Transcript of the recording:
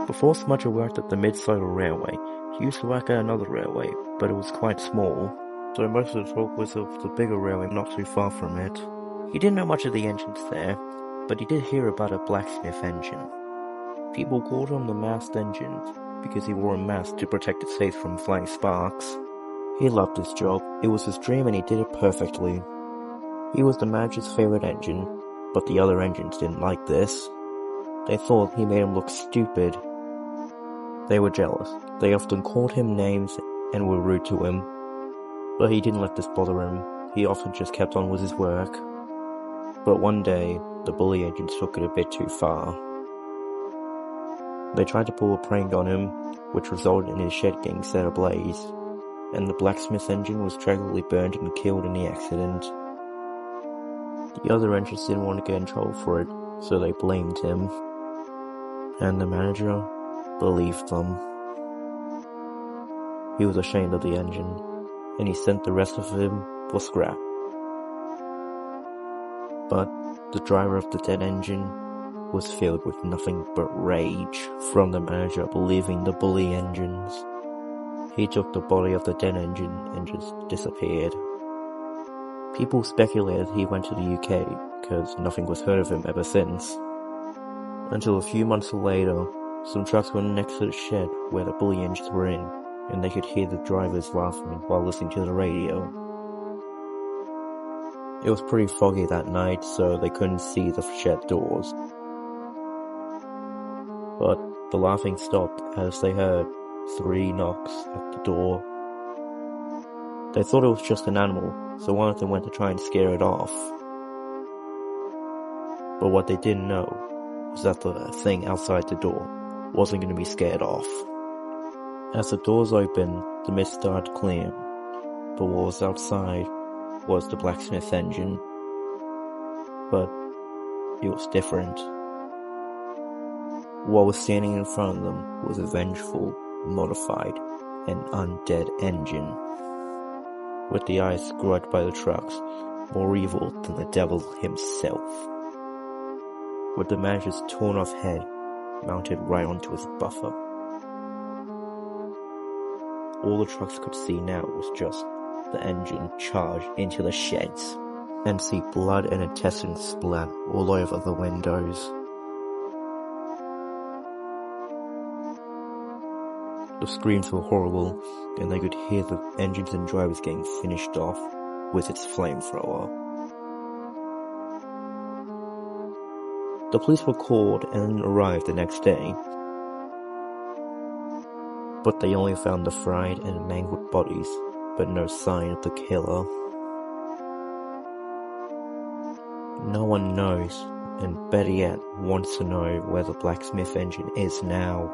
Before Smudger worked at the Mid-Sidle Railway, he used to work at another railway, but it was quite small, so most of the talk was of the bigger railway not too far from it. He didn't know much of the engines there, but he did hear about a blacksmith engine. People called him the masked engine because he wore a mask to protect its face from flying sparks. He loved his job, it was his dream and he did it perfectly. He was the manager's favorite engine, but the other engines didn't like this. They thought he made him look stupid. They were jealous. They often called him names and were rude to him. But he didn't let this bother him. He often just kept on with his work. But one day, the bully engines took it a bit too far. They tried to pull a prank on him, which resulted in his shed getting set ablaze, and the blacksmith engine was tragically burned and killed in the accident. The other engines didn't want to get in trouble for it, so they blamed him. And the manager believed them. He was ashamed of the engine, and he sent the rest of him for scrap. But the driver of the dead engine was filled with nothing but rage from the manager believing the bully engines. He took the body of the dead engine and just disappeared. People speculated he went to the UK, because nothing was heard of him ever since. Until a few months later, some trucks were next to the shed where the bully engines were in, and they could hear the drivers laughing while listening to the radio. It was pretty foggy that night, so they couldn't see the shed doors. But the laughing stopped as they heard 3 knocks at the door. They thought it was just an animal, so one of them went to try and scare it off. But what they didn't know was that the thing outside the door wasn't going to be scared off. As the doors opened, the mist started clearing, but what was outside was the blacksmith engine. But it was different. What was standing in front of them was a vengeful, modified, and undead engine, with the eyes grudged by the trucks, more evil than the devil himself, with the manager's torn off head mounted right onto his buffer. All the trucks could see now was just the engine charge into the sheds, and see blood and intestines splat all over the windows. The screams were horrible, and they could hear the engines and drivers getting finished off with its flamethrower. The police were called and arrived the next day, but they only found the fried and mangled bodies, but no sign of the killer. No one knows, and better yet, wants to know where the blacksmith engine is now.